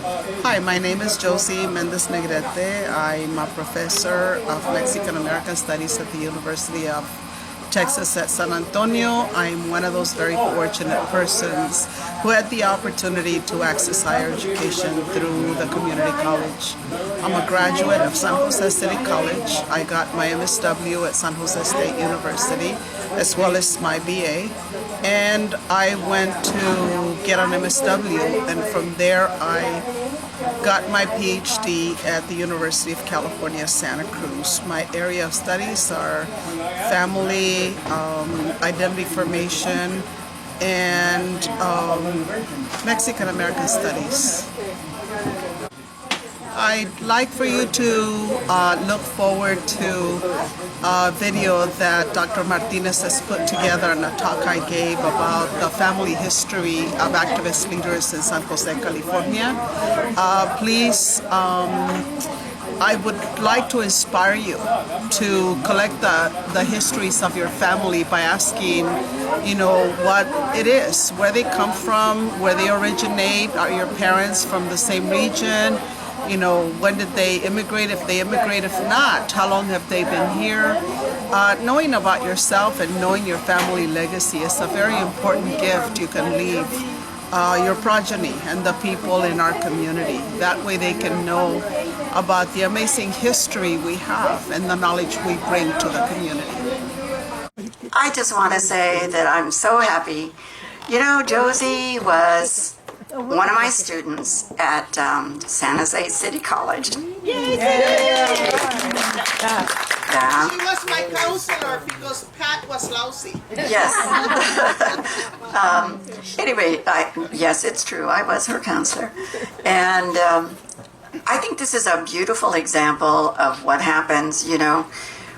Hi, my name is Josie Méndez Negrete. I'm a professor of Mexican American Studies at the University of Texas at San Antonio. I'm one of those very fortunate persons who had the opportunity to access higher education through the community college. I'm a graduate of San Jose City College. I got my MSW at San Jose State University as well as my BA. And I went to get an MSW, and from there I got my PhD at the University of California, Santa Cruz. My area of studies are family, identity formation, and Mexican American studies. I'd like for you to look forward to a video that Dr. Martinez has put together in a talk I gave about the family history of activist leaders in San Jose, California. Please, I would like to inspire you to collect the histories of your family by asking, what it is, where they come from, where they originate. Are your parents from the same region? When did they immigrate? If they immigrate, if not, how long have they been here? Knowing about yourself and knowing your family legacy is a very important gift you can leave your progeny and the people in our community. That way they can know about the amazing history we have and the knowledge we bring to the community. I just want to say that I'm so happy. Josie was one of my students at San Jose City College. Yay! She was my counselor because Pat was lousy. Yes. Anyway, yes, it's true. I was her counselor. And I think this is a beautiful example of what happens,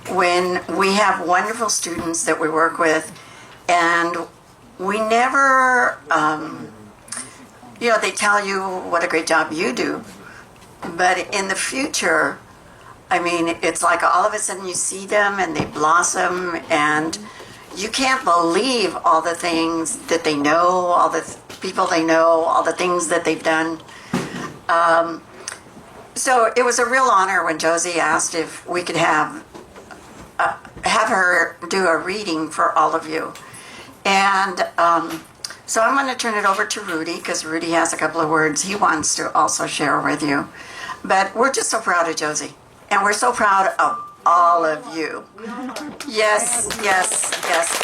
when we have wonderful students that we work with, and we never... they tell you what a great job you do, but in the future, it's like all of a sudden you see them and they blossom, and you can't believe all the things that they know, all the people they know, all the things that they've done. So it was a real honor when Josie asked if we could have her do a reading for all of you. And so I'm going to turn it over to Rudy, because Rudy has a couple of words he wants to also share with you. But we're just so proud of Josie, and we're so proud of all of you. Yes.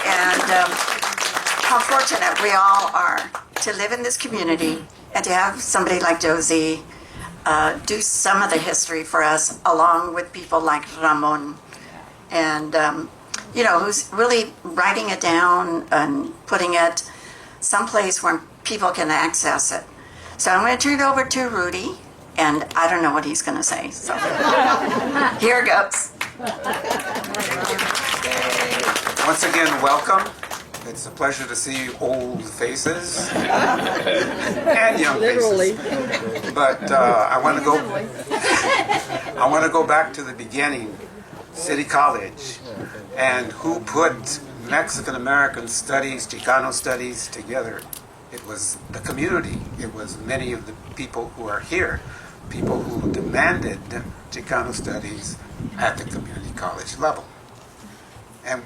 And how fortunate we all are to live in this community and to have somebody like Josie do some of the history for us, along with people like Ramon, and who's really writing it down and putting it someplace where people can access it. So I'm going to turn it over to Rudy, and I don't know what he's going to say. So here goes. Once again, welcome. It's a pleasure to see old faces and young faces. But I want to go back to the beginning, City College, and who put Mexican American studies, Chicano studies together. It was the community. It was many of the people who are here, people who demanded Chicano studies at the community college level. And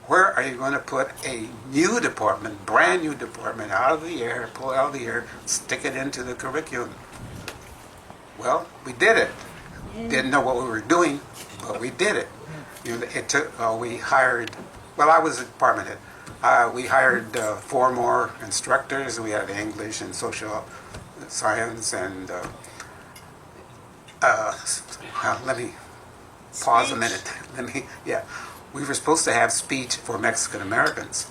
where are you going to put a new department, brand new department, out of the air, pull it out of the air, stick it into the curriculum? Well, we did it. Didn't know what we were doing, but we did it. It took. We hired. Well, I was a department head. We hired 4 more instructors. We had English and social science and. Let me pause a minute. We were supposed to have speech for Mexican Americans,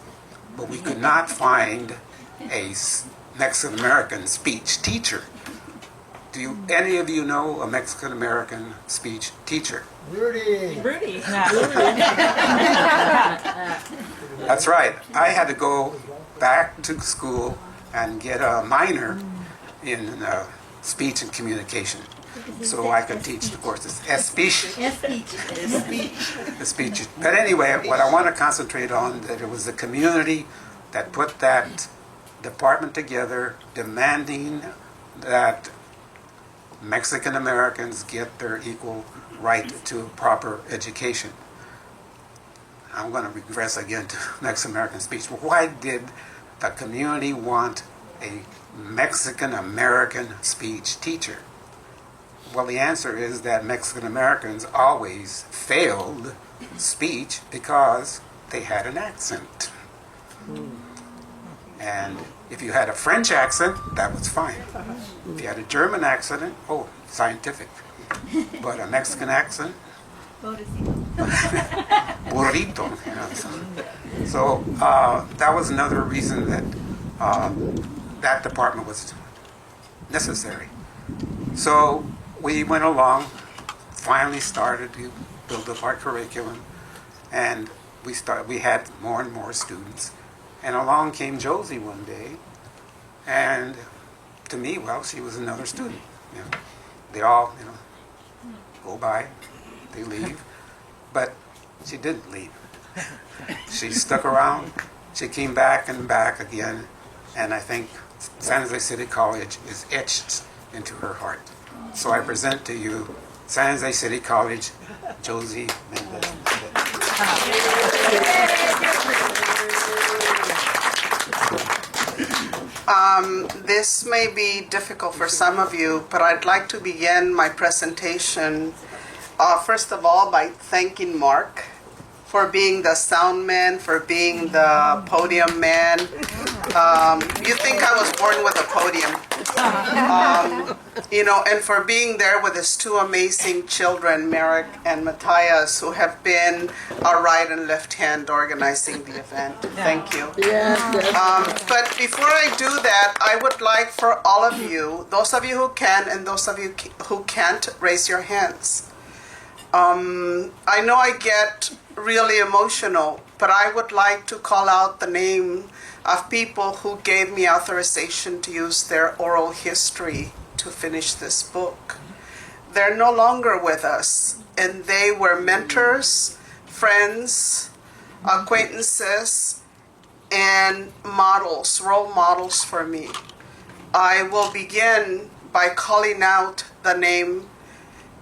but we could not find a Mexican American speech teacher. Do any of you know a Mexican American speech teacher? Rudy. That's right. I had to go back to school and get a minor in speech and communication, so I could teach the courses. Speech. But anyway, what I want to concentrate on, that it was the community that put that department together, demanding that Mexican Americans get their equal right to proper education. I'm going to regress again to Mexican American speech. Why did the community want a Mexican American speech teacher? Well, the answer is that Mexican Americans always failed speech because they had an accent. And if you had a French accent, that was fine. If you had a German accent, oh, scientific. But a Mexican accent, burrito. You know, so that was another reason that that department was necessary. So we went along, finally started to build up our curriculum, and we had more and more students. And along came Josie one day, and to me, well, she was another student. You know, they all, go by, they leave, but she didn't leave. She stuck around. She came back and back again, and I think San Jose City College is etched into her heart. So I present to you San Jose City College, Josie Méndez. This may be difficult for some of you, but I'd like to begin my presentation, first of all, by thanking Mark for being the sound man, for being the podium man. You think I was born with a podium. And for being there with his two amazing children, Merrick and Matthias, who have been our right and left hand organizing the event. Thank you. But before I do that, I would like for all of you, those of you who can and those of you who can't, raise your hands. I know I get really emotional, but I would like to call out the name of people who gave me authorization to use their oral history to finish this book. They're no longer with us, and they were mentors, friends, acquaintances, and models, role models for me. I will begin by calling out the name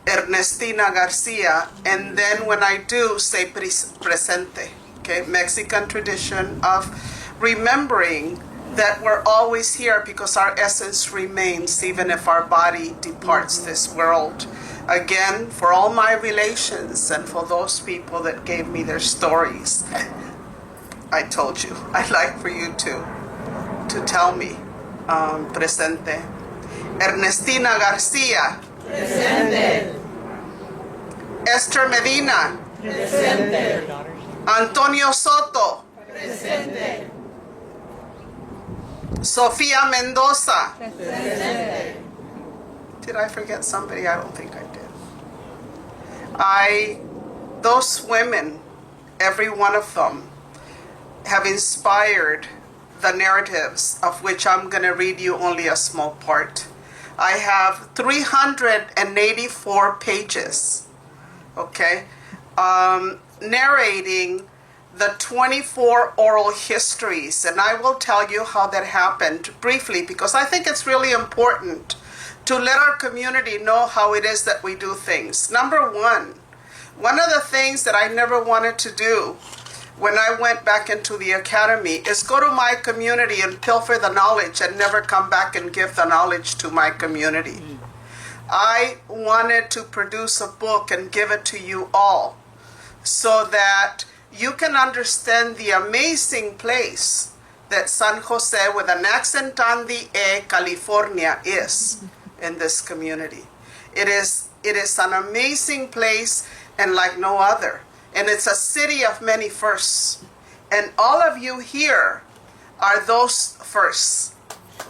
Ernestina Garcia, and then when I do, say presente. Okay, Mexican tradition of remembering that we're always here because our essence remains even if our body departs this world. Again, for all my relations and for those people that gave me their stories, I told you, I'd like for you to tell me, presente. Ernestina Garcia. Presente. Esther Medina. Presente. Antonio Soto. Presente. Sofia Mendoza. Presente. Did I forget somebody? I don't think I did. Those women, every one of them, have inspired the narratives of which I'm going to read you only a small part. I have 384 pages, okay, narrating the 24 oral histories, and I will tell you how that happened briefly because I think it's really important to let our community know how it is that we do things. Number one of the things that I never wanted to do when I went back into the academy is go to my community and pilfer the knowledge and never come back and give the knowledge to my community. I wanted to produce a book and give it to you all so that you can understand the amazing place that San Jose, with an accent on the E, California, is in this community. It is an amazing place and like no other. And it's a city of many firsts. And all of you here are those firsts.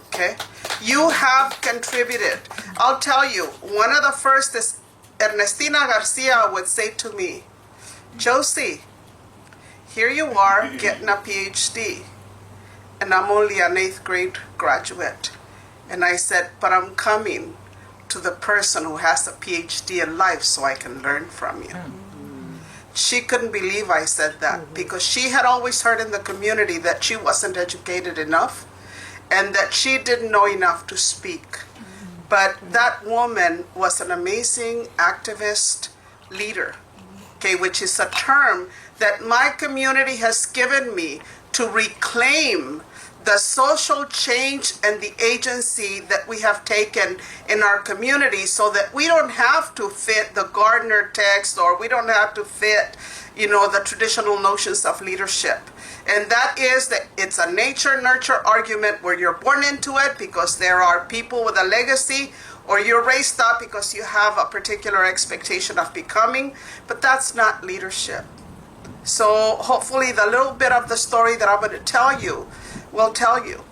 Okay? You have contributed. I'll tell you, one of the first is Ernestina Garcia would say to me, Josie, here you are getting a PhD, and I'm only an 8th grade graduate. And I said, but I'm coming to the person who has a PhD in life so I can learn from you. She couldn't believe I said that because she had always heard in the community that she wasn't educated enough and that she didn't know enough to speak. But that woman was an amazing activist leader, okay, which is a term that my community has given me to reclaim the social change and the agency that we have taken in our community, so that we don't have to fit the Gardner text, or we don't have to fit, the traditional notions of leadership. And that is that it's a nature-nurture argument where you're born into it because there are people with a legacy, or you're raised up because you have a particular expectation of becoming, but that's not leadership. So hopefully the little bit of the story that I'm going to tell you will tell you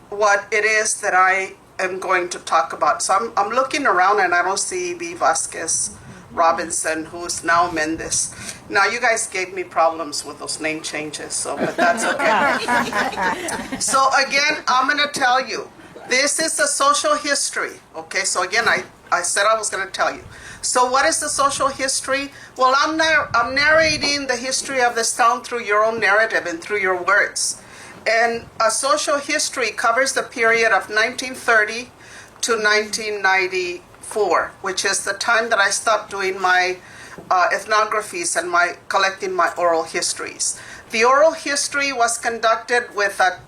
what it is that I am going to talk about. So I'm looking around and I don't see B. Vasquez Robinson, who's now Méndez. Now you guys gave me problems with those name changes, but that's okay. So again, I'm going to tell you, this is a social history. Okay, so again, I said I was going to tell you. So what is the social history? Well, I'm narrating the history of this town through your own narrative and through your words. And a social history covers the period of 1930 to 1994, which is the time that I stopped doing my ethnographies and collecting my oral histories. The oral history was conducted with a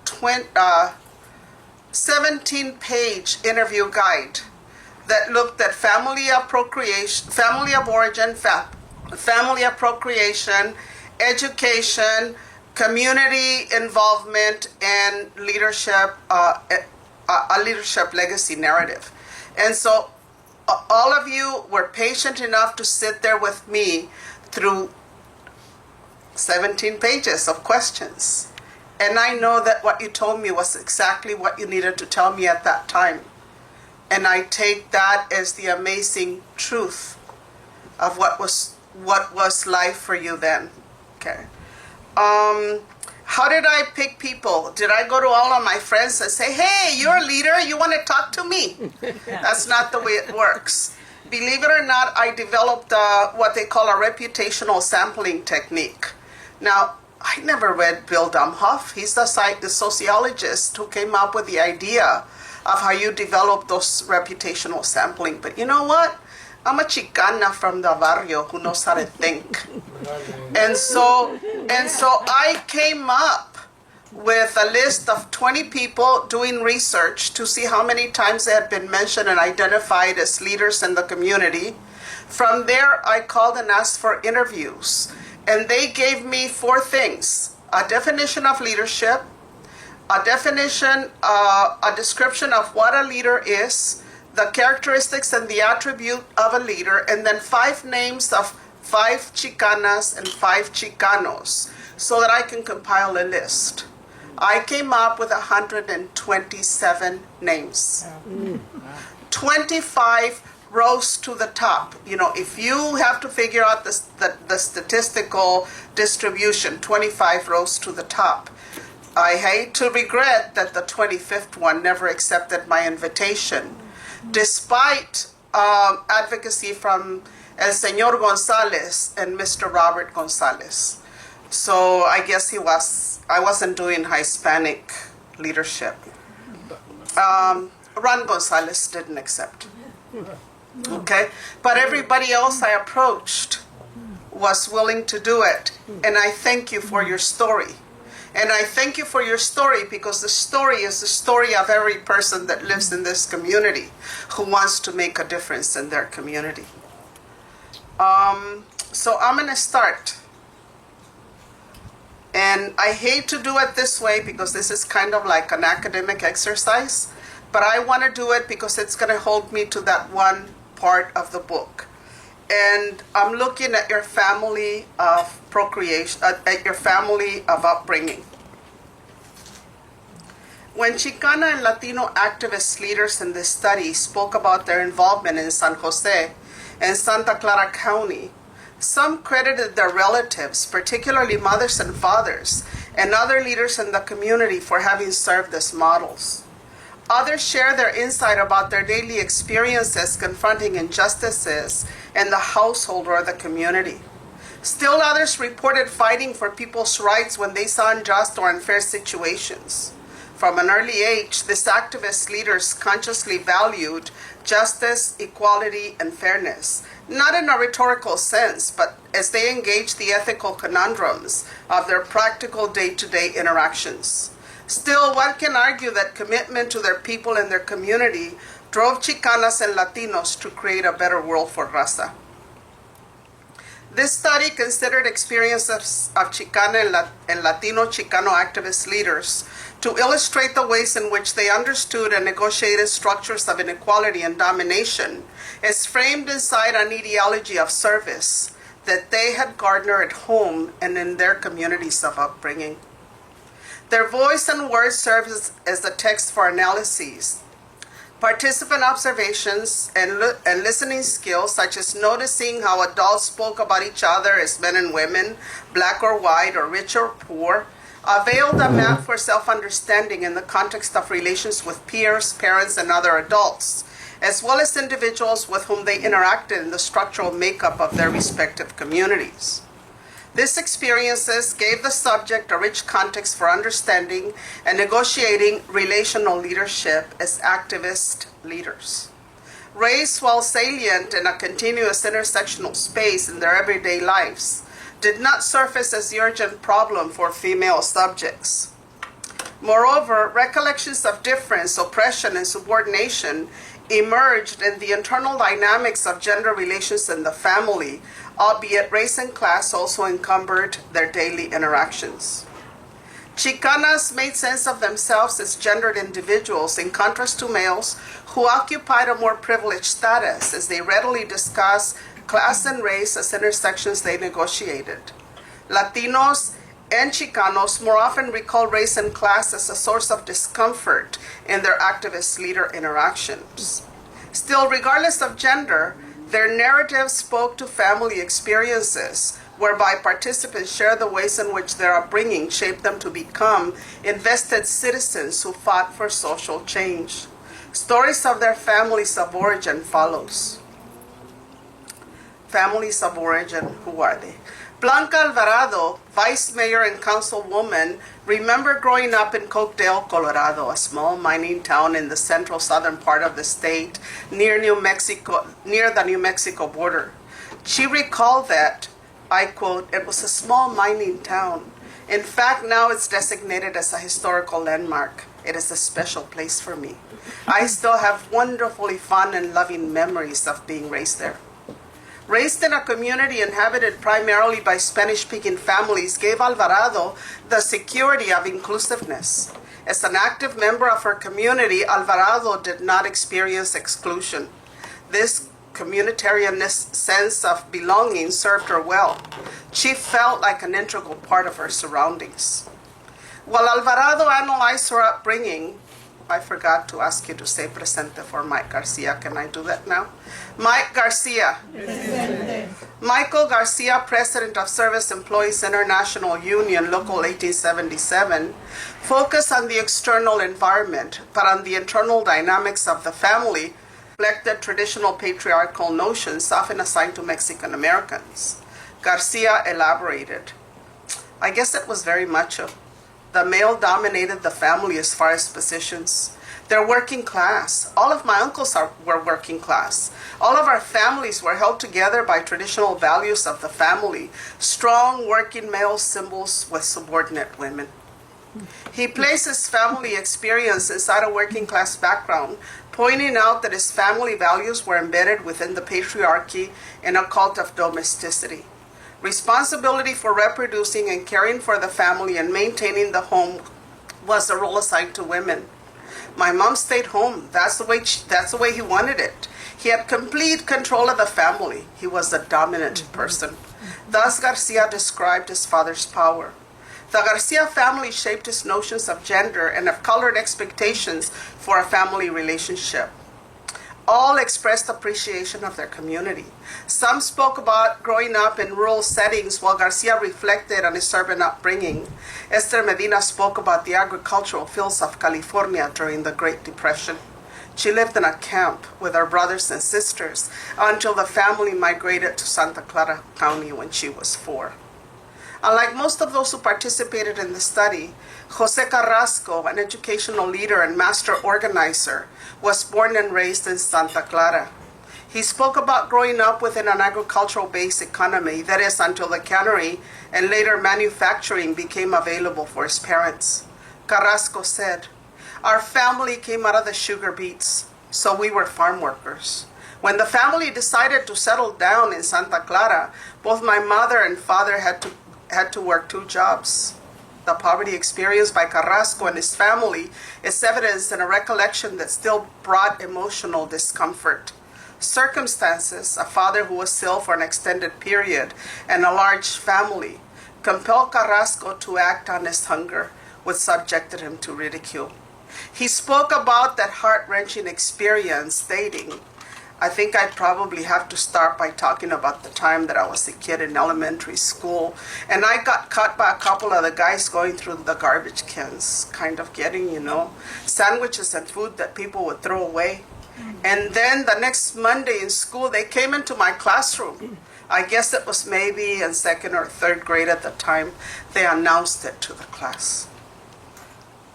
17-page interview guide that looked at family of origin, family of procreation, education, community involvement, and leadership, a leadership legacy narrative. And so all of you were patient enough to sit there with me through 17 pages of questions. And I know that what you told me was exactly what you needed to tell me at that time. And I take that as the amazing truth of what was life for you then. Okay. How did I pick people? Did I go to all of my friends and say, hey, you're a leader, you want to talk to me? That's not the way it works. Believe it or not, I developed what they call a reputational sampling technique. Now, I never read Bill Domhoff. He's the sociologist who came up with the idea of how you develop those reputational sampling. But you know what? I'm a Chicana from the barrio who knows how to think. And so I came up with a list of 20 people doing research to see how many times they had been mentioned and identified as leaders in the community. From there, I called and asked for interviews. And they gave me 4 things: a definition of leadership, a description of what a leader is, the characteristics and the attribute of a leader, and then 5 names of 5 Chicanas and 5 Chicanos, so that I can compile a list. I came up with 127 names. 25 rose to the top. If you have to figure out the statistical distribution, 25 rose to the top. I hate to regret that the 25th one never accepted my invitation, despite advocacy from El Señor González and Mr. Robert González. So I guess I wasn't doing Hispanic leadership. Ron González didn't accept. Okay, but everybody else I approached was willing to do it, and I thank you for your story. And I thank you for your story because the story is the story of every person that lives in this community who wants to make a difference in their community. So I'm going to start. And I hate to do it this way because this is kind of like an academic exercise, but I want to do it because it's going to hold me to that one part of the book. And I'm looking at your family of procreation, at your family of upbringing. When Chicana and Latino activist leaders in this study spoke about their involvement in San Jose and Santa Clara County, some credited their relatives, particularly mothers and fathers, and other leaders in the community for having served as models. Others share their insight about their daily experiences confronting injustices in the household or the community. Still others reported fighting for people's rights when they saw unjust or unfair situations. From an early age, these activist leaders consciously valued justice, equality, and fairness, not in a rhetorical sense, but as they engaged the ethical conundrums of their practical day-to-day interactions. Still, one can argue that commitment to their people and their community drove Chicanas and Latinos to create a better world for Raza. This study considered experiences of Chicana and Latino Chicano activist leaders to illustrate the ways in which they understood and negotiated structures of inequality and domination as framed inside an ideology of service that they had garnered at home and in their communities of upbringing. Their voice and words serve as the text for analyses. Participant observations and listening skills, such as noticing how adults spoke about each other as men and women, black or white, or rich or poor, availed a map for self-understanding in the context of relations with peers, parents, and other adults, as well as individuals with whom they interacted in the structural makeup of their respective communities. These experiences gave the subject a rich context for understanding and negotiating relational leadership as activist leaders. Race, while salient in a continuous intersectional space in their everyday lives, did not surface as the urgent problem for female subjects. Moreover, recollections of difference, oppression, and subordination emerged in the internal dynamics of gender relations in the family, albeit race and class also encumbered their daily interactions. Chicanas made sense of themselves as gendered individuals in contrast to males who occupied a more privileged status as they readily discussed class and race as intersections they negotiated. Latinos and Chicanos more often recall race and class as a source of discomfort in their activist leader interactions. Still, regardless of gender, their narratives spoke to family experiences, whereby participants share the ways in which their upbringing shaped them to become invested citizens who fought for social change. Stories of their families of origin follows. Families of origin, who are they? Blanca Alvarado, vice mayor and councilwoman, remembered growing up in Cokedale, Colorado, a small mining town in the central southern part of the state near the New Mexico border. She recalled that, I quote, "It was a small mining town. In fact, now it's designated as a historical landmark. It is a special place for me. I still have wonderfully fond and loving memories of being raised there." Raised in a community inhabited primarily by Spanish-speaking families gave Alvarado the security of inclusiveness. As an active member of her community, Alvarado did not experience exclusion. This communitarianist sense of belonging served her well. She felt like an integral part of her surroundings. While Alvarado analyzed her upbringing, I forgot to ask you to say presente for Mike Garcia. Can I do that now? Mike Garcia. Presente. Michael Garcia, president of Service Employees International Union, Local 1877, focused on the external environment, but on the internal dynamics of the family, reflected traditional patriarchal notions often assigned to Mexican Americans. Garcia elaborated, "I guess it was very macho. The male dominated the family as far as positions. They're working class. All of my uncles were working class. All of our families were held together by traditional values of the family, strong working male symbols with subordinate women." He placed his family experience inside a working class background, pointing out that his family values were embedded within the patriarchy in a cult of domesticity. Responsibility for reproducing and caring for the family and maintaining the home was a role assigned to women. My mom stayed home. That's the way he wanted it. He had complete control of the family. He was a dominant person. Thus, Garcia described his father's power. The Garcia family shaped his notions of gender and of colored expectations for a family relationship. All expressed appreciation of their community. Some spoke about growing up in rural settings, while Garcia reflected on his urban upbringing. Esther Medina spoke about the agricultural fields of California during the Great Depression. She lived in a camp with her brothers and sisters until the family migrated to Santa Clara County when she was 4. Unlike most of those who participated in the study, Jose Carrasco, an educational leader and master organizer, was born and raised in Santa Clara. He spoke about growing up within an agricultural-based economy, that is, until the cannery and later manufacturing became available for his parents. Carrasco said, "Our family came out of the sugar beets, so we were farm workers. When the family decided to settle down in Santa Clara, both my mother and father had to work 2 jobs." The poverty experienced by Carrasco and his family is evidenced in a recollection that still brought emotional discomfort. Circumstances, a father who was ill for an extended period, and a large family, compelled Carrasco to act on his hunger, which subjected him to ridicule. He spoke about that heart-wrenching experience, stating, "I think I'd probably have to start by talking about the time that I was a kid in elementary school, and I got caught by a couple of the guys going through the garbage cans, kind of getting, sandwiches and food that people would throw away. And then the next Monday in school, they came into my classroom. I guess it was maybe in 2nd or 3rd grade at the time. They announced it to the class."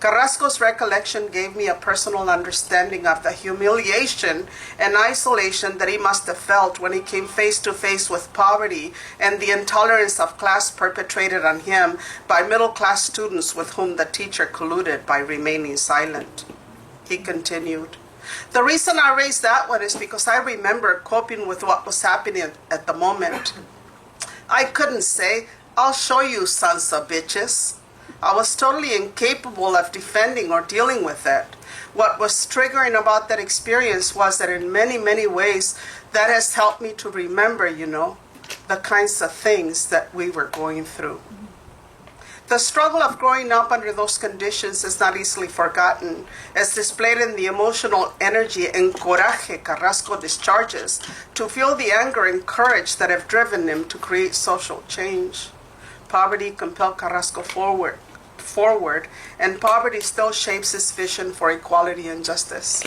Carrasco's recollection gave me a personal understanding of the humiliation and isolation that he must have felt when he came face to face with poverty and the intolerance of class perpetrated on him by middle-class students with whom the teacher colluded by remaining silent. He continued, "The reason I raised that one is because I remember coping with what was happening at the moment. I couldn't say, 'I'll show you, sons of bitches.' I was totally incapable of defending or dealing with it. What was triggering about that experience was that in many, many ways, that has helped me to remember, the kinds of things that we were going through." The struggle of growing up under those conditions is not easily forgotten, as displayed in the emotional energy and coraje Carrasco discharges to feel the anger and courage that have driven him to create social change. Poverty compelled Carrasco forward, and poverty still shapes his vision for equality and justice.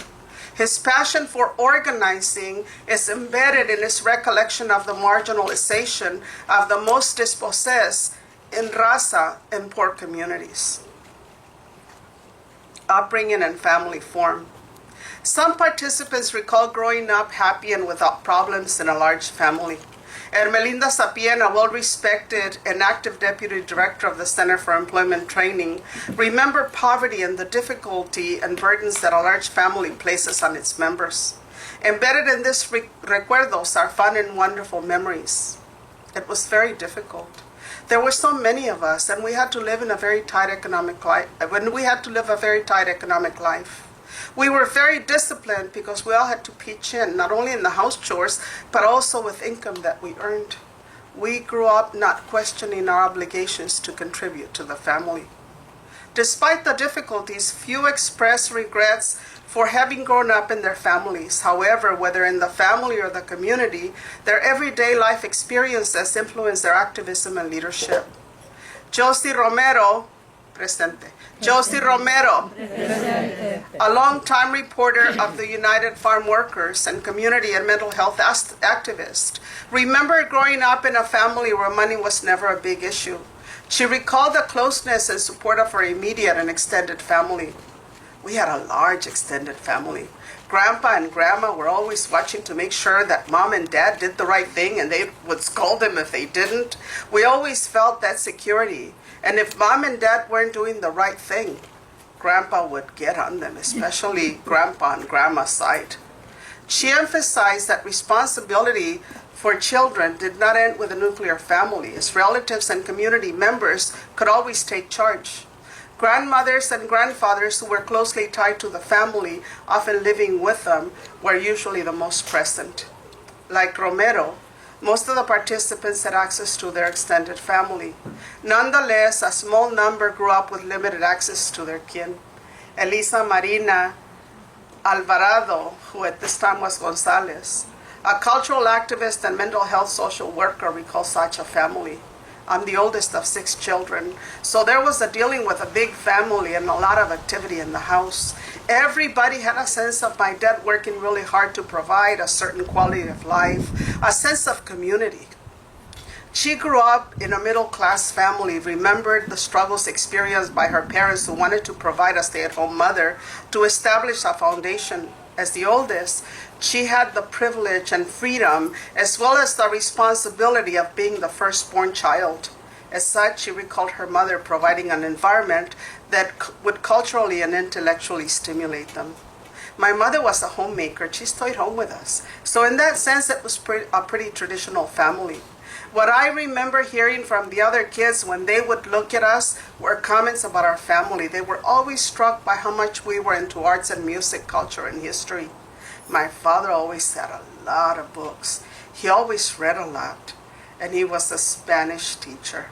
His passion for organizing is embedded in his recollection of the marginalization of the most dispossessed in raza and poor communities. Upbringing and family form. Some participants recall growing up happy and without problems in a large family. Ermelinda Sapien, a well-respected and active deputy director of the Center for Employment Training, remembered poverty and the difficulty and burdens that a large family places on its members. Embedded in this recuerdos are fun and wonderful memories. It was very difficult. There were so many of us, and we had to live in a very tight economic life. We were very disciplined because we all had to pitch in, not only in the house chores, but also with income that we earned. We grew up not questioning our obligations to contribute to the family. Despite the difficulties, few express regrets for having grown up in their families. However, whether in the family or the community, their everyday life experiences influence their activism and leadership. Josie Romero, presente. Josie Romero, a longtime reporter of the United Farm Workers and community and mental health activist, remembered growing up in a family where money was never a big issue. She recalled the closeness and support of her immediate and extended family. We had a large extended family. Grandpa and Grandma were always watching to make sure that Mom and Dad did the right thing, and they would scold them if they didn't. We always felt that security. And if Mom and Dad weren't doing the right thing, Grandpa would get on them, especially Grandpa on Grandma's side. She emphasized that responsibility for children did not end with a nuclear family, as relatives and community members could always take charge. Grandmothers and grandfathers who were closely tied to the family, often living with them, were usually the most present. Like Romero, most of the participants had access to their extended family. Nonetheless, a small number grew up with limited access to their kin. Elisa Marina Alvarado, who at this time was Gonzalez, a cultural activist and mental health social worker, recalls such a family. I'm the oldest of 6 children, so there was a dealing with a big family and a lot of activity in the house. Everybody had a sense of my dad working really hard to provide a certain quality of life, a sense of community. She grew up in a middle-class family, remembered the struggles experienced by her parents who wanted to provide a stay-at-home mother to establish a foundation. As the oldest, she had the privilege and freedom as well as the responsibility of being the firstborn child. As such, she recalled her mother providing an environment that would culturally and intellectually stimulate them. My mother was a homemaker. She stayed home with us. So in that sense, it was a pretty traditional family. What I remember hearing from the other kids when they would look at us were comments about our family. They were always struck by how much we were into arts and music, culture, and history. My father always had a lot of books. He always read a lot, and he was a Spanish teacher.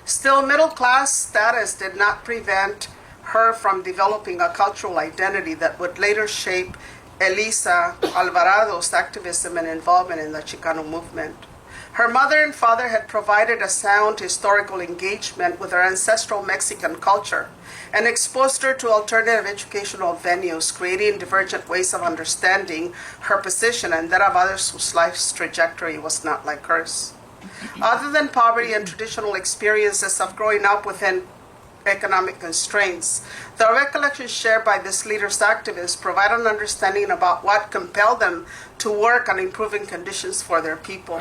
Still, middle-class status did not prevent her from developing a cultural identity that would later shape Elisa Alvarado's activism and involvement in the Chicano movement. Her mother and father had provided a sound historical engagement with her ancestral Mexican culture and exposed her to alternative educational venues, creating divergent ways of understanding her position and that of others whose life's trajectory was not like hers. Other than poverty and traditional experiences of growing up within economic constraints, the recollections shared by this leader's activists provide an understanding about what compelled them to work on improving conditions for their people.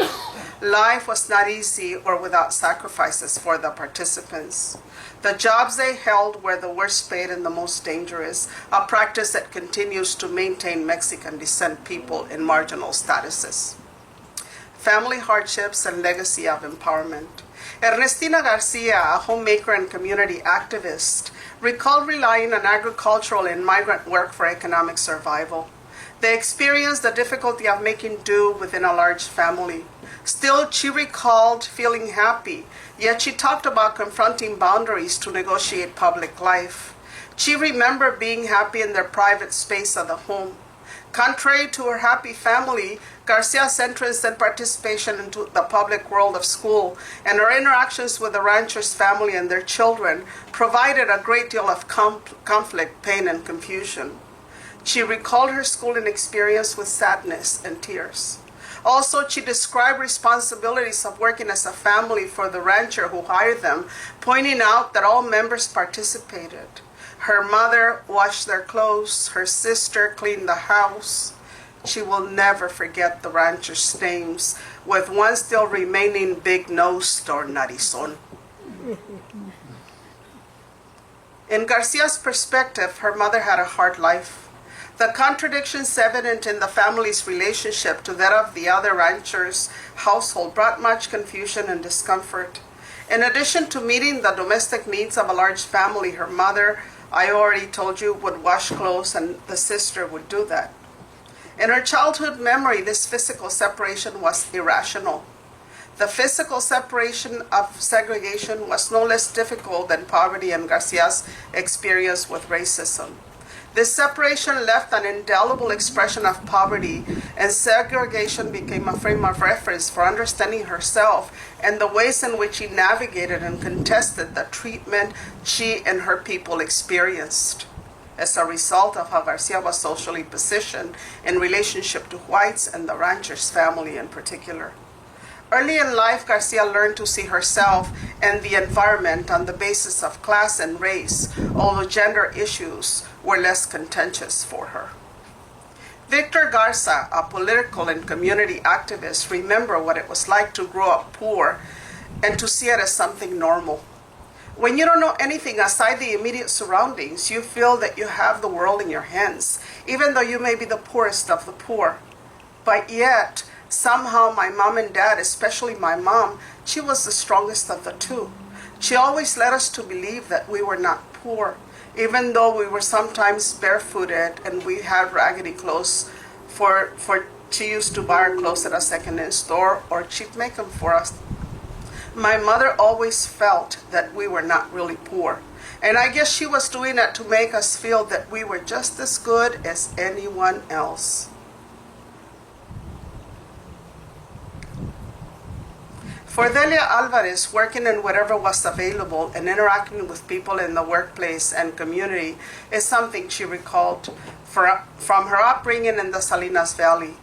Life was not easy or without sacrifices for the participants. The jobs they held were the worst paid and the most dangerous, a practice that continues to maintain Mexican descent people in marginal statuses. Family hardships and legacy of empowerment. Ernestina Garcia, a homemaker and community activist, recalled relying on agricultural and migrant work for economic survival. They experienced the difficulty of making do within a large family. Still, she recalled feeling happy, yet she talked about confronting boundaries to negotiate public life. She remembered being happy in their private space of the home. Contrary to her happy family, Garcia's entrance and participation into the public world of school and her interactions with the rancher's family and their children provided a great deal of conflict, pain, and confusion. She recalled her schooling experience with sadness and tears. Also, she described responsibilities of working as a family for the rancher who hired them, pointing out that all members participated. Her mother washed their clothes, her sister cleaned the house. She will never forget the ranchers' names, with one still remaining big-nosed or narizón. In Garcia's perspective, her mother had a hard life. The contradictions evident in the family's relationship to that of the other ranchers' household brought much confusion and discomfort. In addition to meeting the domestic needs of a large family, her mother, I already told you, would wash clothes, and the sister would do that. In her childhood memory, this physical separation was irrational. The physical separation of segregation was no less difficult than poverty and Garcia's experience with racism. This separation left an indelible expression of poverty, and segregation became a frame of reference for understanding herself and the ways in which she navigated and contested the treatment she and her people experienced. As a result of how Garcia was socially positioned in relationship to whites and the rancher's family in particular. Early in life, Garcia learned to see herself and the environment on the basis of class and race, although gender issues were less contentious for her. Victor Garza, a political and community activist, remembered what it was like to grow up poor and to see it as something normal. When you don't know anything aside the immediate surroundings, you feel that you have the world in your hands, even though you may be the poorest of the poor. But yet, somehow my mom and dad, especially my mom, she was the strongest of the two. She always led us to believe that we were not poor, even though we were sometimes barefooted and we had raggedy clothes for she used to buy our clothes at a second-hand store, or she'd make them for us. My mother always felt that we were not really poor. And I guess she was doing that to make us feel that we were just as good as anyone else. For Delia Alvarez, working in whatever was available and interacting with people in the workplace and community is something she recalled from her upbringing in the Salinas Valley.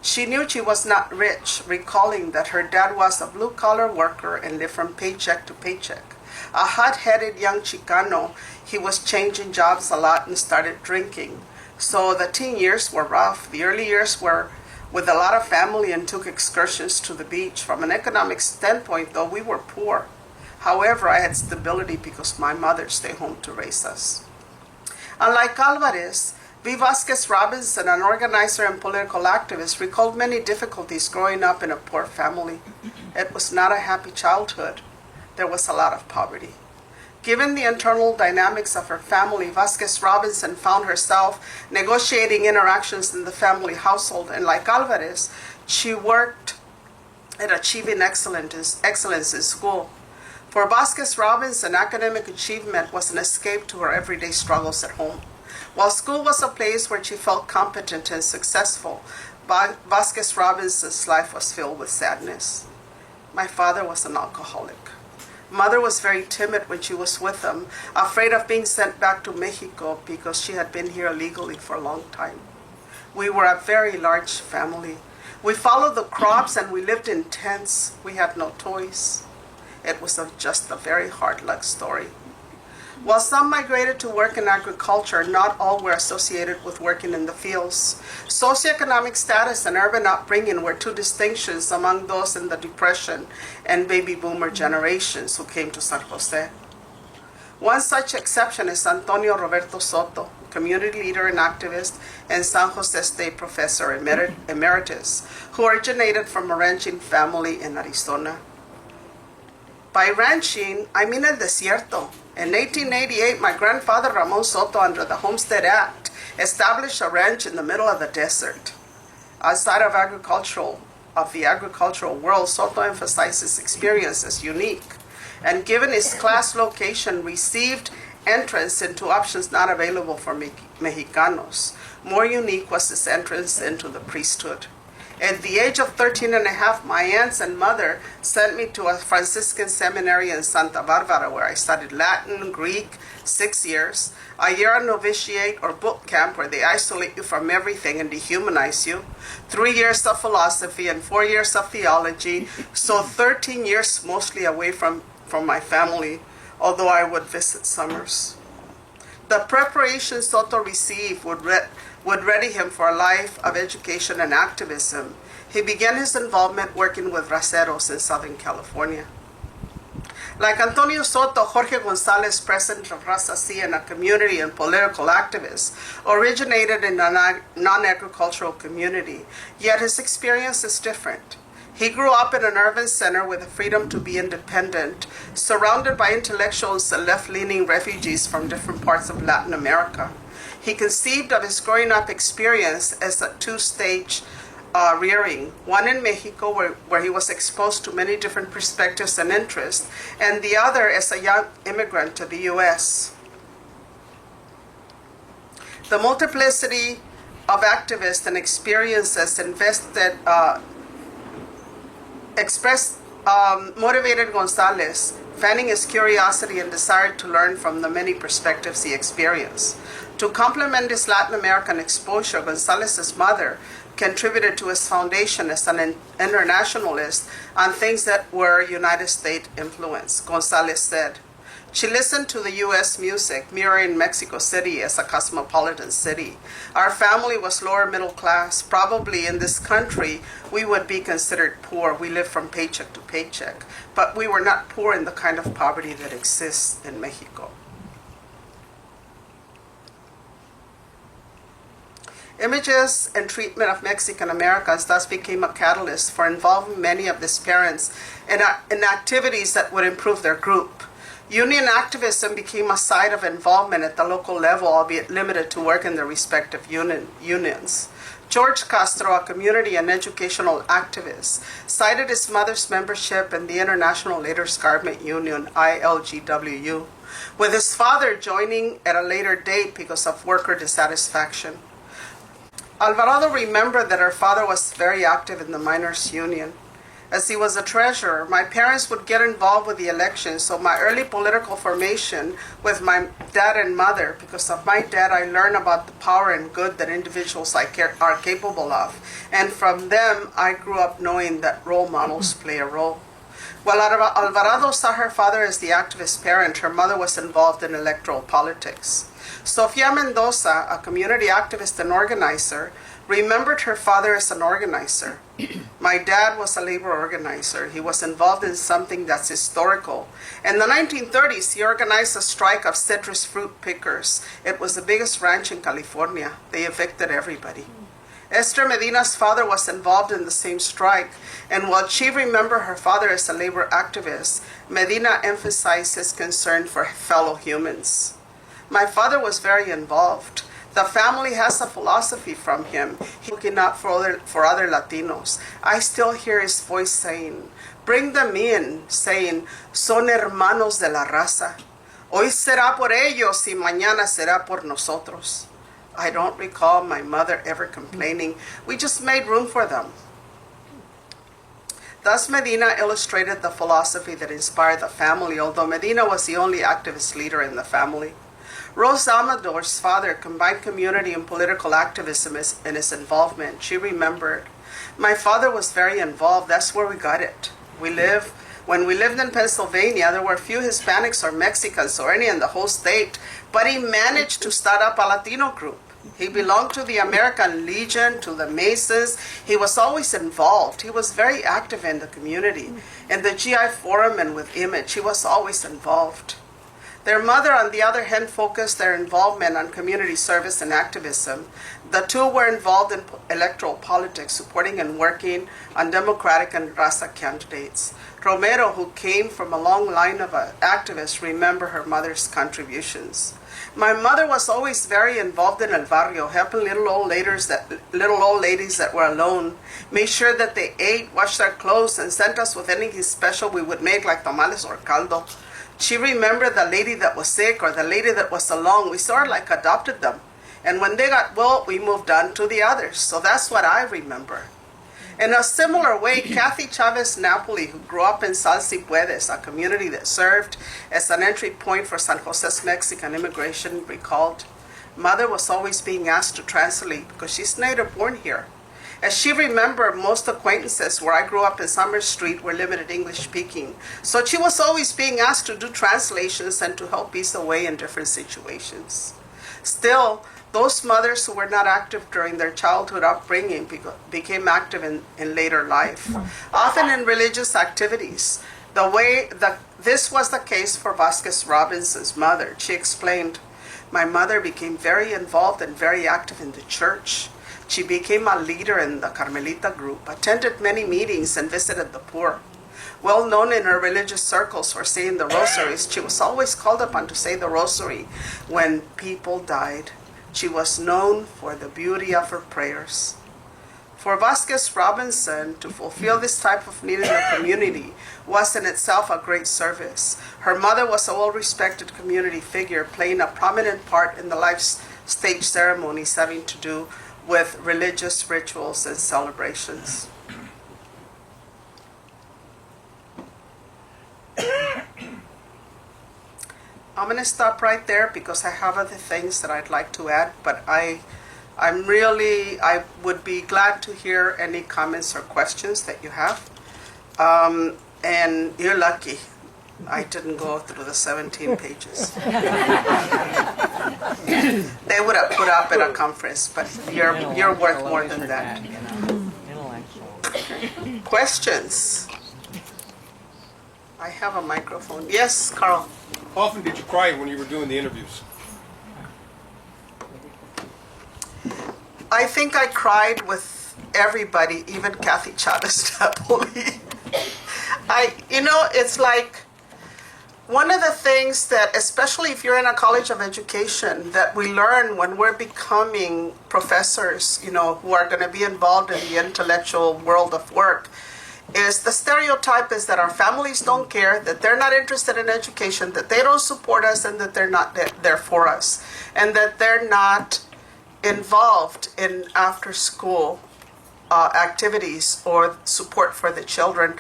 She knew she was not rich, recalling that her dad was a blue-collar worker and lived from paycheck to paycheck. A hot-headed young Chicano, he was changing jobs a lot and started drinking. So the teen years were rough. The early years were with a lot of family and took excursions to the beach. From an economic standpoint, though, we were poor. However, I had stability because my mother stayed home to raise us. Unlike Alvarez, V. Vasquez Robinson, an organizer and political activist, recalled many difficulties growing up in a poor family. It was not a happy childhood. There was a lot of poverty. Given the internal dynamics of her family, Vasquez Robinson found herself negotiating interactions in the family household, and like Alvarez, she worked at achieving excellence in school. For Vasquez Robinson, academic achievement was an escape to her everyday struggles at home. While school was a place where she felt competent and successful, Vasquez Robinson's life was filled with sadness. My father was an alcoholic. Mother was very timid when she was with him, afraid of being sent back to Mexico because she had been here illegally for a long time. We were a very large family. We followed the crops and we lived in tents. We had no toys. It was just a very hard luck story. While some migrated to work in agriculture, not all were associated with working in the fields. Socioeconomic status and urban upbringing were two distinctions among those in the Depression and baby boomer generations who came to San Jose. One such exception is Antonio Roberto Soto, community leader and activist and San Jose State professor emeritus, who originated from a ranching family in Arizona. By ranching, I mean el desierto. In 1888, my grandfather Ramon Soto, under the Homestead Act, established a ranch in the middle of the desert. Outside of the agricultural world, Soto emphasized his experience as unique, and given his class location, received entrance into options not available for Mexicanos. More unique was his entrance into the priesthood. At the age of 13 and a half, my aunts and mother sent me to a Franciscan seminary in Santa Barbara where I studied Latin, Greek, 6 years, a year of novitiate or boot camp where they isolate you from everything and dehumanize you, 3 years of philosophy and 4 years of theology, so 13 years mostly away from my family, although I would visit summers. The preparation Soto received would ready him for a life of education and activism. He began his involvement working with raceros in Southern California. Like Antonio Soto, Jorge Gonzalez, president of Raza C and a community and political activist, originated in a non-agricultural community, yet his experience is different. He grew up in an urban center with the freedom to be independent, surrounded by intellectuals and left-leaning refugees from different parts of Latin America. He conceived of his growing up experience as a two-stage rearing, one in Mexico where he was exposed to many different perspectives and interests, and the other as a young immigrant to the U.S. The multiplicity of activists and experiences motivated Gonzalez, fanning his curiosity and desire to learn from the many perspectives he experienced. To complement his Latin American exposure, Gonzalez's mother contributed to his foundation as an internationalist on things that were United States influence. Gonzalez said, she listened to the U.S. music, mirroring Mexico City as a cosmopolitan city. Our family was lower middle class. Probably in this country, we would be considered poor. We lived from paycheck to paycheck. But we were not poor in the kind of poverty that exists in Mexico. Images and treatment of Mexican Americans thus became a catalyst for involving many of these parents in activities that would improve their group. Union activism became a site of involvement at the local level, albeit limited to work in their respective unions. George Castro, a community and educational activist, cited his mother's membership in the International Ladies' Garment Union, ILGWU, with his father joining at a later date because of worker dissatisfaction. Alvarado remembered that her father was very active in the miners' union. as he was a treasurer. My parents would get involved with the elections, so my early political formation with my dad and mother, because of my dad, I learned about the power and good that individuals are capable of. And from them, I grew up knowing that role models play a role. While Alvarado saw her father as the activist parent, her mother was involved in electoral politics. Sofia Mendoza, a community activist and organizer, remembered her father as an organizer. My dad was a labor organizer. He was involved in something that's historical. In the 1930s, he organized a strike of citrus fruit pickers. It was the biggest ranch in California. They evicted everybody. Esther Medina's father was involved in the same strike, and while she remembered her father as a labor activist, Medina emphasized his concern for fellow humans. My father was very involved. The family has a philosophy from him. He's looking out for other Latinos. I still hear his voice saying, bring them in, saying, son hermanos de la raza. Hoy será por ellos y mañana será por nosotros. I don't recall my mother ever complaining. We just made room for them. Thus, Medina illustrated the philosophy that inspired the family, although Medina was the only activist leader in the family. Rose Amador's father combined community and political activism in his involvement. She remembered, my father was very involved. That's where we got it. When we lived in Pennsylvania, there were few Hispanics or Mexicans or any in the whole state, but he managed to start up a Latino group. He belonged to the American Legion, to the Masons. He was always involved. He was very active in the community. In the GI Forum and with Image, he was always involved. Their mother, on the other hand, focused their involvement on community service and activism. The two were involved in electoral politics, supporting and working on Democratic and Raza candidates. Romero, who came from a long line of activists, remembered her mother's contributions. My mother was always very involved in El Barrio, helping little old ladies that were alone, made sure that they ate, washed their clothes, and sent us with anything special we would make, like tamales or caldo. She remembered the lady that was sick or the lady that was alone. We sort of like adopted them. And when they got well, we moved on to the others. So that's what I remember. In a similar way, Kathy Chavez Napoli, who grew up in Sal Si Puedes, a community that served as an entry point for San Jose's Mexican immigration, recalled, Mother was always being asked to translate because she's native born here. As she remembered, most acquaintances where I grew up in Summer Street were limited English speaking. So she was always being asked to do translations and to help ease the way in different situations. Still, those mothers who were not active during their childhood upbringing became active in later life, often in religious activities. This was the case for Vasquez Robinson's mother. She explained, my mother became very involved and very active in the church. She became a leader in the Carmelita group, attended many meetings, and visited the poor. Well known in her religious circles for saying the rosaries, she was always called upon to say the rosary when people died. She was known for the beauty of her prayers. For Vasquez Robinson, to fulfill this type of need in the community was in itself a great service. Her mother was a well-respected community figure, playing a prominent part in the life stage ceremonies having to do with religious rituals and celebrations. I'm going to stop right there because I have other things that I'd like to add, but I would be glad to hear any comments or questions that you have. And you're lucky I didn't go through the 17 pages. They would have put up at a conference, but you're worth more than that. Questions? I have a microphone. Yes, Carl. How often did you cry when you were doing the interviews? I think I cried with everybody, even Kathy Chavez Napoli. It's like one of the things that, especially if you're in a college of education, that we learn when we're becoming professors, who are going to be involved in the intellectual world of work, is the stereotype is that our families don't care, that they're not interested in education, that they don't support us, and that they're not there for us, and that they're not involved in after school activities or support for the children.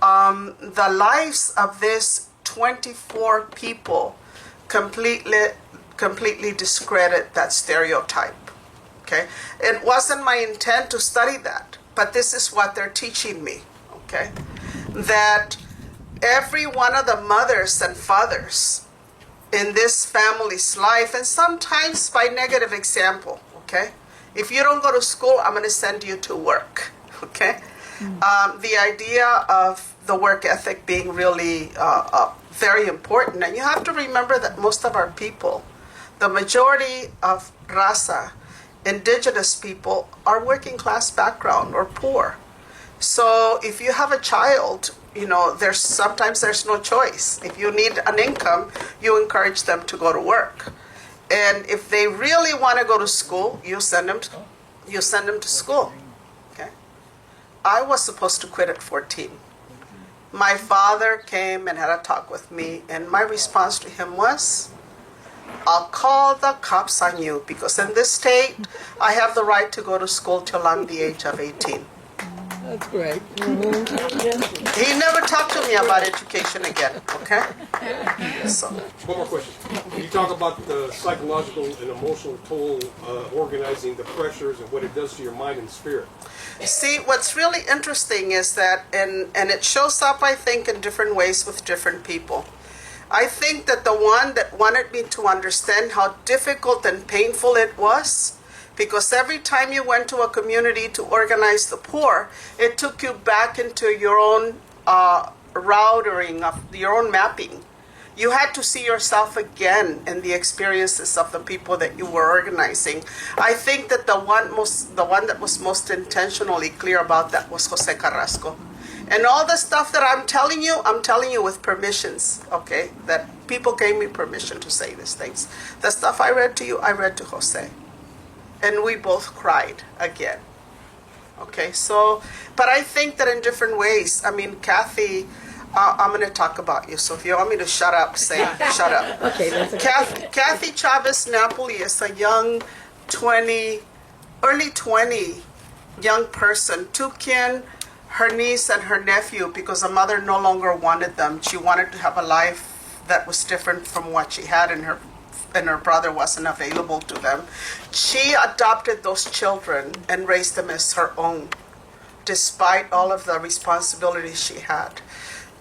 The lives of these 24 people completely discredit that stereotype. Okay, it wasn't my intent to study that, but this is what they're teaching me. Okay, that every one of the mothers and fathers in this family's life, and sometimes by negative example. Okay, if you don't go to school, I'm going to send you to work. Okay, the idea of the work ethic being really very important, and you have to remember that most of our people, the majority of raza, indigenous people, are working class background or poor. So if you have a child, sometimes there's no choice. If you need an income, you encourage them to go to work. And if they really want to go to school, you send them to school. Okay? I was supposed to quit at 14. My father came and had a talk with me, and my response to him was, I'll call the cops on you, because in this state, I have the right to go to school till I'm the age of 18. That's great. He never talked to me about education again, okay? So, One more question. You talk about the psychological and emotional toll, organizing the pressures and what it does to your mind and spirit. see, what's really interesting is that, and it shows up, I think, in different ways with different people. I think that the one that wanted me to understand how difficult and painful it was, because every time you went to a community to organize the poor, it took you back into your own routering of your own mapping. You had to see yourself again in the experiences of the people that you were organizing. I think that the one that was most intentionally clear about that was Jose Carrasco. And all the stuff that I'm telling you with permissions, okay? That people gave me permission to say these things. The stuff I read to you, I read to Jose. And we both cried again. Okay, so, but I think that in different ways. I mean, Kathy, I'm going to talk about you. So if you want me to shut up, say shut up. Okay, that's okay. Kathy Chavez Napoli is a young early 20 young person, took in her niece and her nephew because the mother no longer wanted them. She wanted to have a life that was different from what she had, and her brother wasn't available to them. She adopted those children and raised them as her own, despite all of the responsibilities she had.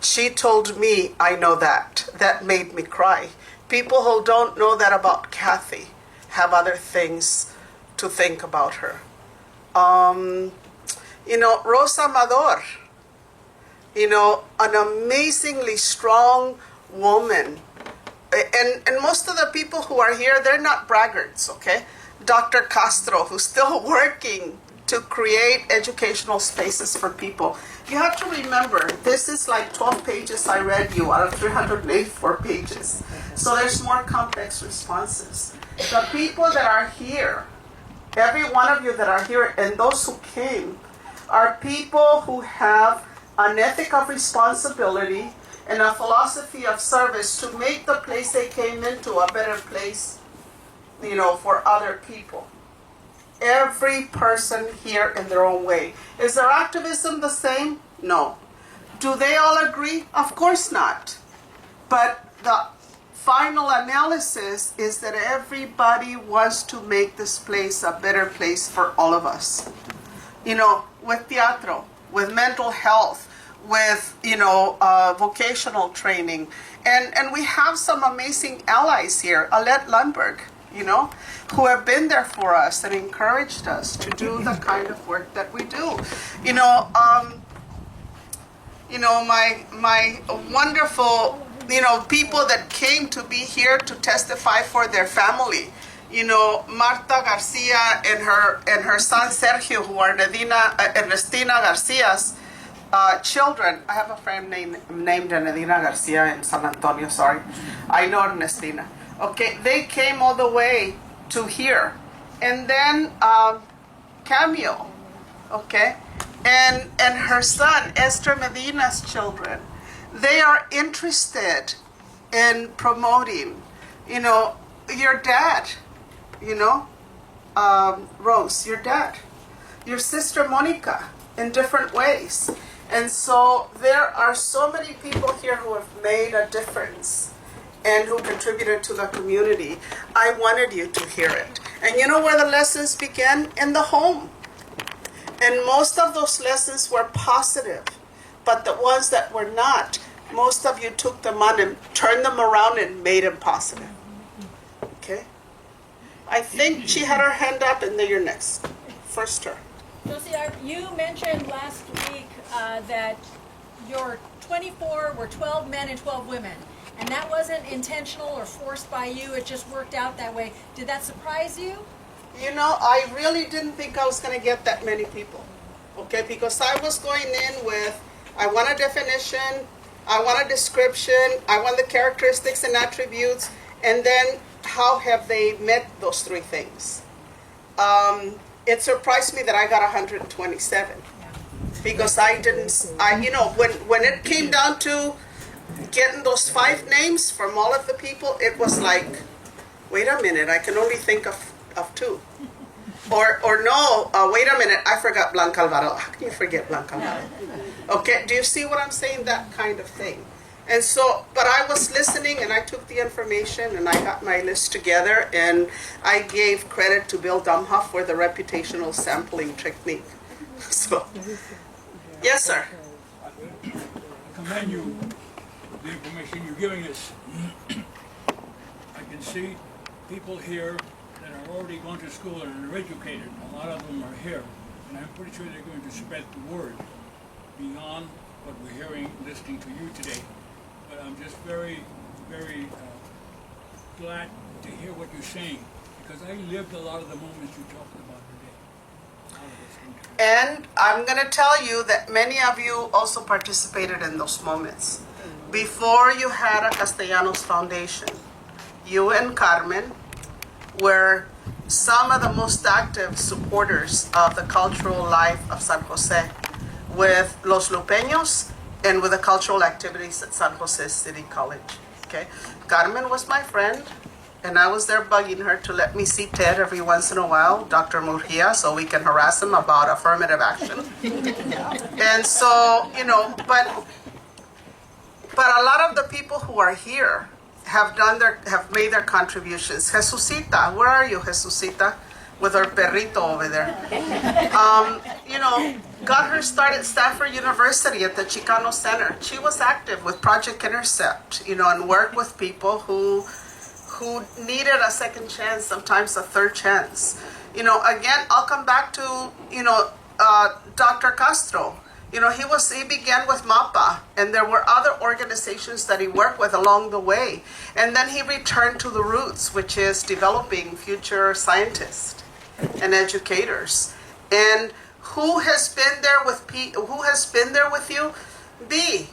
She told me, I know that. That made me cry. People who don't know that about Kathy have other things to think about her. Rosa Amador, an amazingly strong woman. And most of the people who are here, they're not braggarts, okay? Dr. Castro, who's still working to create educational spaces for people. You have to remember, this is like 12 pages I read you out of 384 pages. So there's more complex responses. The people that are here, every one of you that are here, and those who came, are people who have an ethic of responsibility and a philosophy of service to make the place they came into a better place, for other people. Every person here in their own way. Is their activism the same? No. Do they all agree? Of course not. But the final analysis is that everybody wants to make this place a better place for all of us. With teatro, with mental health, with, vocational training. And we have some amazing allies here. Alette Lundberg, who have been there for us and encouraged us to do the kind of work that we do. My wonderful, people that came to be here to testify for their family. Marta Garcia and her son Sergio, who are Ernestina Garcia's children. I have a friend named Ernestina Garcia in San Antonio, sorry. I know Ernestina. Okay, they came all the way to here. And then Camille, okay, and her son, Esther Medina's children, they are interested in promoting, your dad, Rose, your dad. your sister Monica in different ways. And so there are so many people here who have made a difference and who contributed to the community. I wanted you to hear it. And you know where the lessons began? In the home. And most of those lessons were positive, but the ones that were not, most of you took them on and turned them around and made them positive. Okay? I think she had her hand up, and then you're next. First her. Josie, you mentioned last week that your 24 were 12 men and 12 women, and that wasn't intentional or forced by you, it just worked out that way. Did that surprise you? You know, I really didn't think I was going to get that many people, okay? Because I was going in with, I want a definition, I want a description, I want the characteristics and attributes, and then how have they met those three things? It surprised me that I got 127 because I didn't, you know, when it came down to getting those 5 names from all of the people, it was like, wait a minute, I can only think of 2. Or no, wait a minute, I forgot Blanca Alvarado. How can you forget Blanca Alvarado? Okay, do you see what I'm saying? That kind of thing. And so, but I was listening and I took the information and I got my list together and I gave credit to Bill Domhoff for the reputational sampling technique. So, yes, sir. I commend you for the information you're giving us. I can see people here that are already going to school and are educated. A lot of them are here, and I'm pretty sure they're going to spread the word beyond what we're hearing, listening to you today. But I'm just very, very glad to hear what you're saying, because I lived a lot of the moments you talked about today. And I'm going to tell you that many of you also participated in those moments. Before you had a Castellanos Foundation, you and Carmen were some of the most active supporters of the cultural life of San Jose with Los Lupeños and with the cultural activities at San Jose City College. Okay, Carmen was my friend, and I was there bugging her to let me see Ted every once in a while, Dr. Murgia, so we can harass him about affirmative action. And so, you know, but a lot of the people who are here have made their contributions. Jesucita, where are you, Jesucita? With her perrito over there. You know, got her start at Stanford University at the Chicano Center. She was active with Project Intercept, you know, and worked with people who needed a second chance, sometimes a third chance. You know, again, I'll come back to, you know, Dr. Castro. You know, he began with MAPA, and there were other organizations that he worked with along the way. And then he returned to the roots, which is developing future scientists and educators. And who has been there with you? B,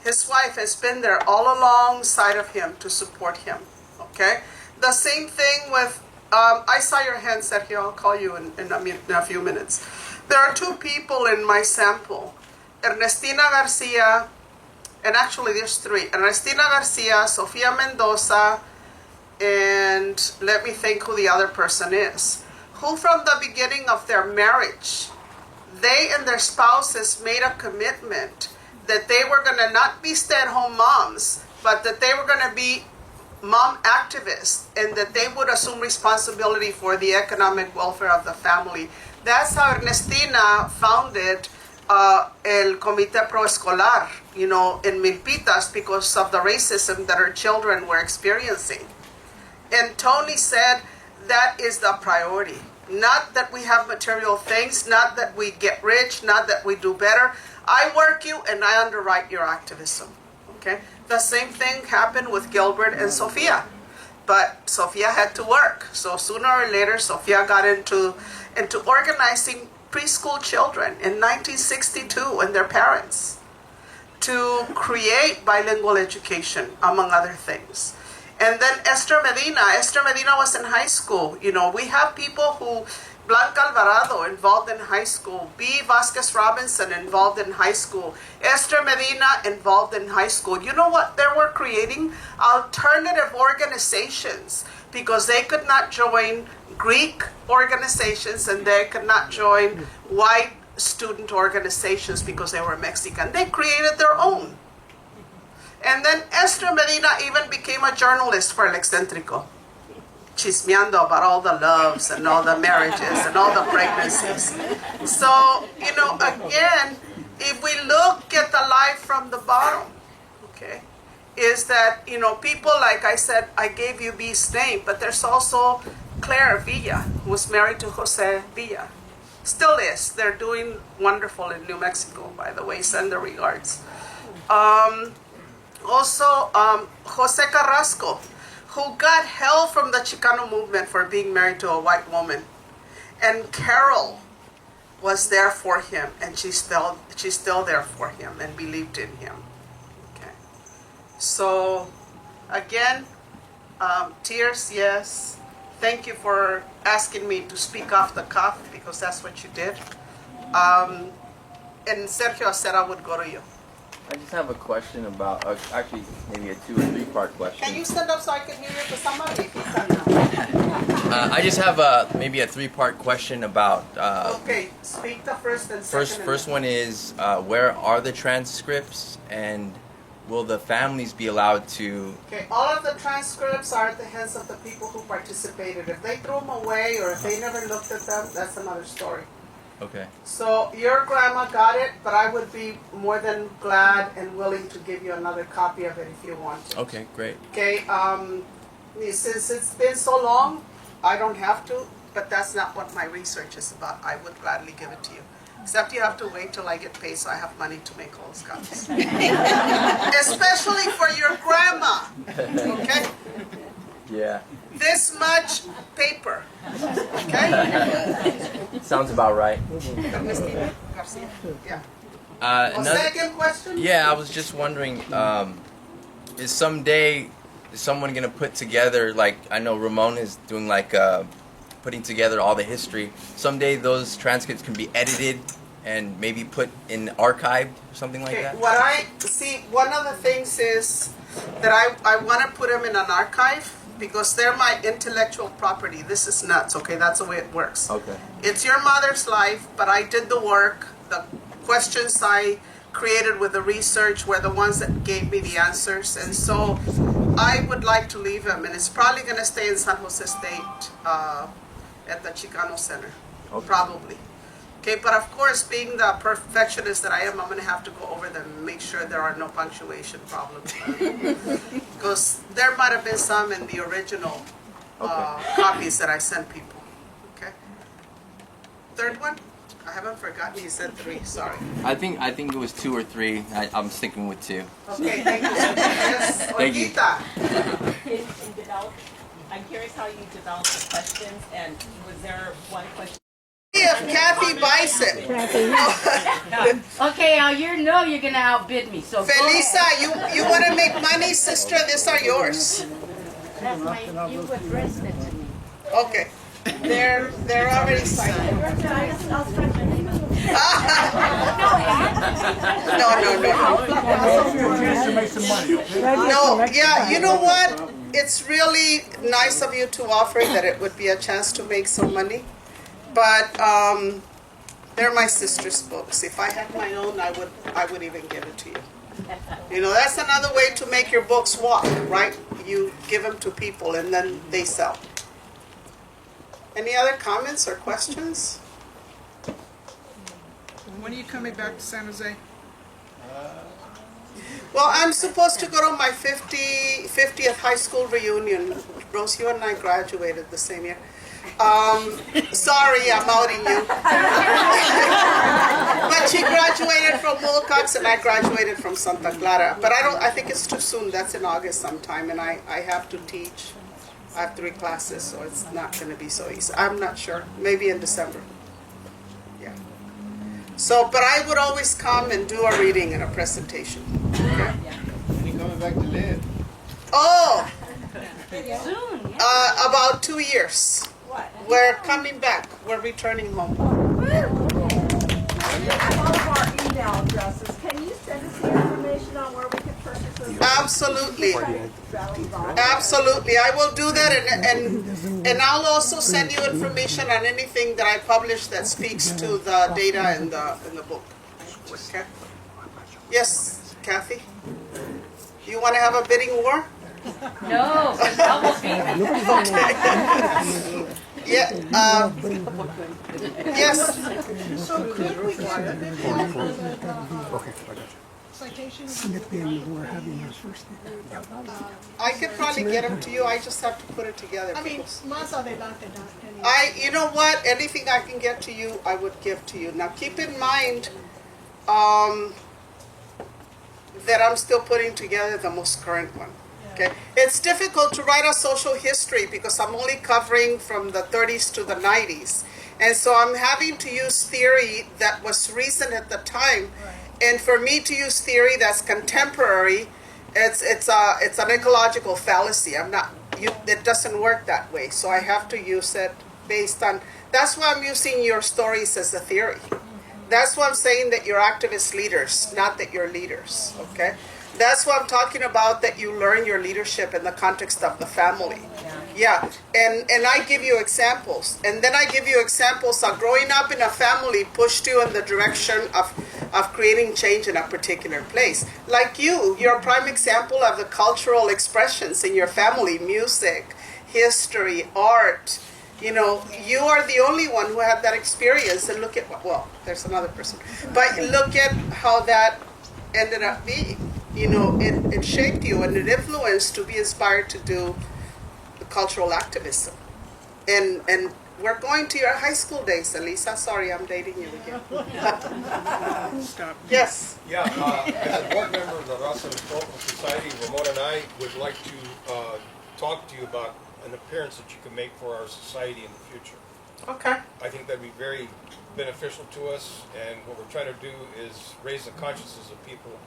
his wife, has been there all alongside of him to support him. Okay? The same thing with, I saw your hand, Sergio, I'll call you in a few minutes. There are 2 people in my sample, Ernestina Garcia, and actually there's 3. Ernestina Garcia, Sofia Mendoza, and let me think who the other person is, who from the beginning of their marriage, they and their spouses made a commitment that they were going to not be stay-at-home moms, but that they were going to be mom activists and that they would assume responsibility for the economic welfare of the family. That's how Ernestina founded El Comité Pro Escolar, you know, in Milpitas because of the racism that her children were experiencing. And Tony said that is the priority. Not that we have material things, not that we get rich, not that we do better. I work you and I underwrite your activism. Okay? The same thing happened with Gilbert and Sofia. But Sofia had to work. So sooner or later, Sofia got into organizing preschool children in 1962 and their parents to create bilingual education, among other things. And then Esther Medina was in high school. You know, we have people who, Blanca Alvarado involved in high school, B. Vasquez Robinson involved in high school, Esther Medina involved in high school. You know what they were creating? Alternative organizations. because they could not join Greek organizations and they could not join white student organizations because they were Mexican. They created their own. And then Esther Medina even became a journalist for El Excentrico, chismeando about all the loves and all the marriages and all the pregnancies. So, again, if we look at the life from the bottom, okay, is that, people, like I said, I gave you B's name, but there's also Claire Villa, who was married to Jose Villa. Still is. They're doing wonderful in New Mexico, by the way. Send their regards. Also, Jose Carrasco, who got hell from the Chicano movement for being married to a white woman. And Carol was there for him, and she's still there for him and believed in him. Okay. So, again, tears, yes. Thank you for asking me to speak off the cuff, because that's what you did. And Sergio said I would go to you. I just have a question about, actually, maybe a 2 or 3 part question. Can you stand up so I can hear you? Because I'm not I just have maybe a 3-part question about. Okay, speak the first and second. First one is, where are the transcripts, and will the families be allowed to? Okay, all of the transcripts are at the hands of the people who participated. If they threw them away or if they never looked at them, that's another story. Okay. So your grandma got it, but I would be more than glad and willing to give you another copy of it if you want to. Okay, great. Okay, since it's been so long, I don't have to, but that's not what my research is about. I would gladly give it to you. Except you have to wait till I get paid so I have money to make all those copies. Especially for your grandma, okay? Yeah. This much paper, okay? Sounds about right. Yeah. Another, Second question? yeah, I was just wondering, is someday someone gonna put together, like, I know Ramon is doing like putting together all the history. Someday those transcripts can be edited and maybe put in archived or something like that? What I see, one of the things is that I want to put them in an archive because they're my intellectual property. This is nuts, okay? That's the way it works. Okay. It's your mother's life, but I did the work. The questions I created with the research were the ones that gave me the answers. And so I would like to leave them, and it's probably going to stay in San Jose State at the Chicano Center, probably. Okay, but of course, being the perfectionist that I am, I'm going to have to go over them and make sure there are no punctuation problems. Because there might have been some in the original copies that I sent people. Okay. Third one? I haven't forgotten. You said 3. Sorry. I think it was 2 or 3. I'm sticking with 2. Okay, thank you so much. Yes, Thank you. Olguita. I'm curious how you developed the questions, and was there one question? If Kathy buys it. Okay, now you know you're gonna outbid me, so Felisa, you want to make money, sister? These are yours. that's my, you addressed it to me. Okay. They're already signed. No. No, yeah, you know what? It's really nice of you to offer that it would be a chance to make some money. But they're my sister's books. If I had my own, I would even give it to you. You know, that's another way to make your books walk, right? You give them to people and then they sell. Any other comments or questions? When are you coming back to San Jose? Well, I'm supposed to go to my 50th high school reunion. Rose, you and I graduated the same year. Sorry, I'm outing you. But she graduated from Wilcox and I graduated from Santa Clara. But I think it's too soon. That's in August sometime, and I have to teach. I have 3 classes, so it's not going to be so easy. I'm not sure. Maybe in December. Yeah. So, but I would always come and do a reading and a presentation. Okay? When you coming back to live? Oh, Soon, about 2 years. What? We're coming back. We're returning home. We have all of our email addresses. Can you send us the information on where we can purchase those? Absolutely. Absolutely, I will do that, and I'll also send you information on anything that I publish that speaks to the data in the book. Okay. Yes, Kathy. You want to have a bidding war? No, because I will beat me. Yeah. Yes. So could we get a bit more citations? I could probably get them to you. I just have to put it together. I mean, because más adelante, you know what? Anything I can get to you, I would give to you. Now, keep in mind that I'm still putting together the most current one. Okay, it's difficult to write a social history because I'm only covering from the 30s to the 90s, and so I'm having to use theory that was recent at the time. And for me to use theory that's contemporary, it's an ecological fallacy. It doesn't work that way. So I have to use it based on. That's why I'm using your stories as a theory. That's why I'm saying that you're activist leaders, not that you're leaders. Okay. That's what I'm talking about, that you learn your leadership in the context of the family. Yeah, and I give you examples. And then I give you examples of growing up in a family pushed you in the direction of creating change in a particular place. Like you're a prime example of the cultural expressions in your family, music, history, art. You know, you are the only one who had that experience. And look at, well, there's another person. But look at how that ended up being. You know, it shaped you and it influenced to be inspired to do cultural activism. And we're going to your high school days, Elisa. Sorry, I'm dating you again. Yes. Yeah, as a board member of the Raza Historical Society, Ramon and I would like to talk to you about an appearance that you can make for our society in the future. Okay. I think that'd be very beneficial to us, and what we're trying to do is raise the consciousness of people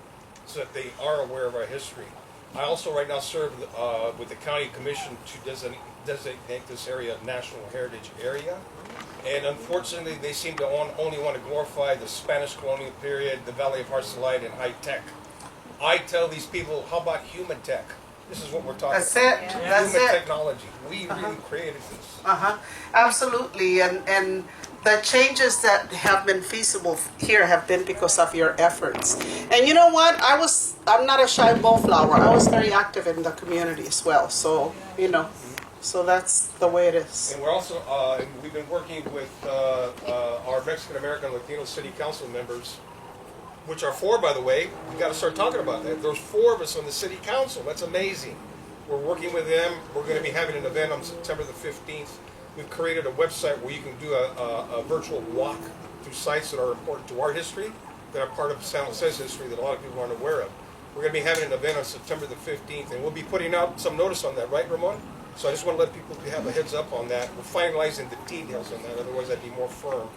so that they are aware of our history. I also right now serve with the county commission to designate this area a national heritage area. And unfortunately, they seem to only want to glorify the Spanish colonial period, the Valley of Harsalite, and high tech. I tell these people, how about human tech? This is what we're talking That's about. it. That's Human it. technology. We really created this. Absolutely. And the changes that have been feasible here have been because of your efforts. And you know what? I'm not a shy wallflower. I was very active in the community as well. So, you know, so that's the way it is. And we're also, we've been working with our Mexican-American Latino City Council members, which are 4, by the way. We've got to start talking about that. There's 4 of us on the City Council. That's amazing. We're working with them. We're going to be having an event on September the 15th. We've created a website where you can do a virtual walk through sites that are important to our history, that are part of San Jose's history that a lot of people aren't aware of. We're going to be having an event on September the 15th, and we'll be putting out some notice on that, right, Ramon? So I just want to let people have a heads up on that. We're finalizing the details on that, otherwise I'd be more firm.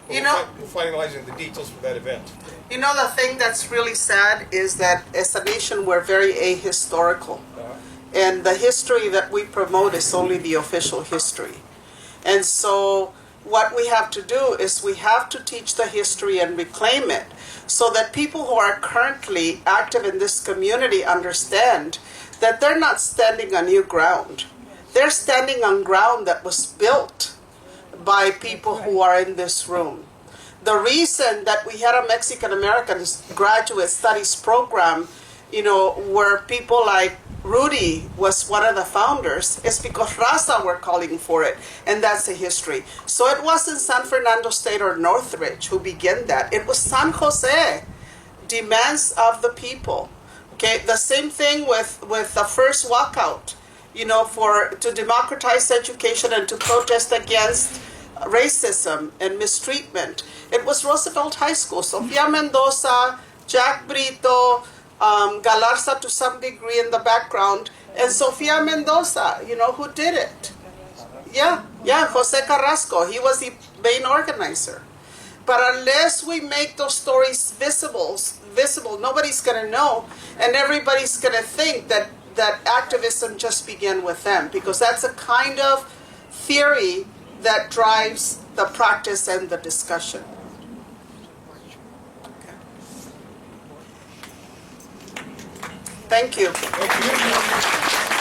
But we're finalizing the details for that event. You know, the thing that's really sad is that as a nation, we're very ahistorical. And the history that we promote is only the official history. And so what we have to do is we have to teach the history and reclaim it so that people who are currently active in this community understand that they're not standing on new ground. They're standing on ground that was built by people who are in this room. The reason that we had a Mexican-American graduate studies program, you know, where people like Rudy was one of the founders, is because Raza were calling for it, and that's the history. So it wasn't San Fernando State or Northridge who began that. It was San Jose, demands of the people. Okay, the same thing with the first walkout, you know, to democratize education and to protest against racism and mistreatment. It was Roosevelt High School, Sofia Mendoza, Jack Brito, Galarza to some degree in the background, and Sofia Mendoza, you know, who did it. Yeah, Jose Carrasco, he was the main organizer. But unless we make those stories visible, nobody's going to know, and everybody's going to think that activism just began with them, because that's a kind of theory that drives the practice and the discussion. Thank you. Thank you.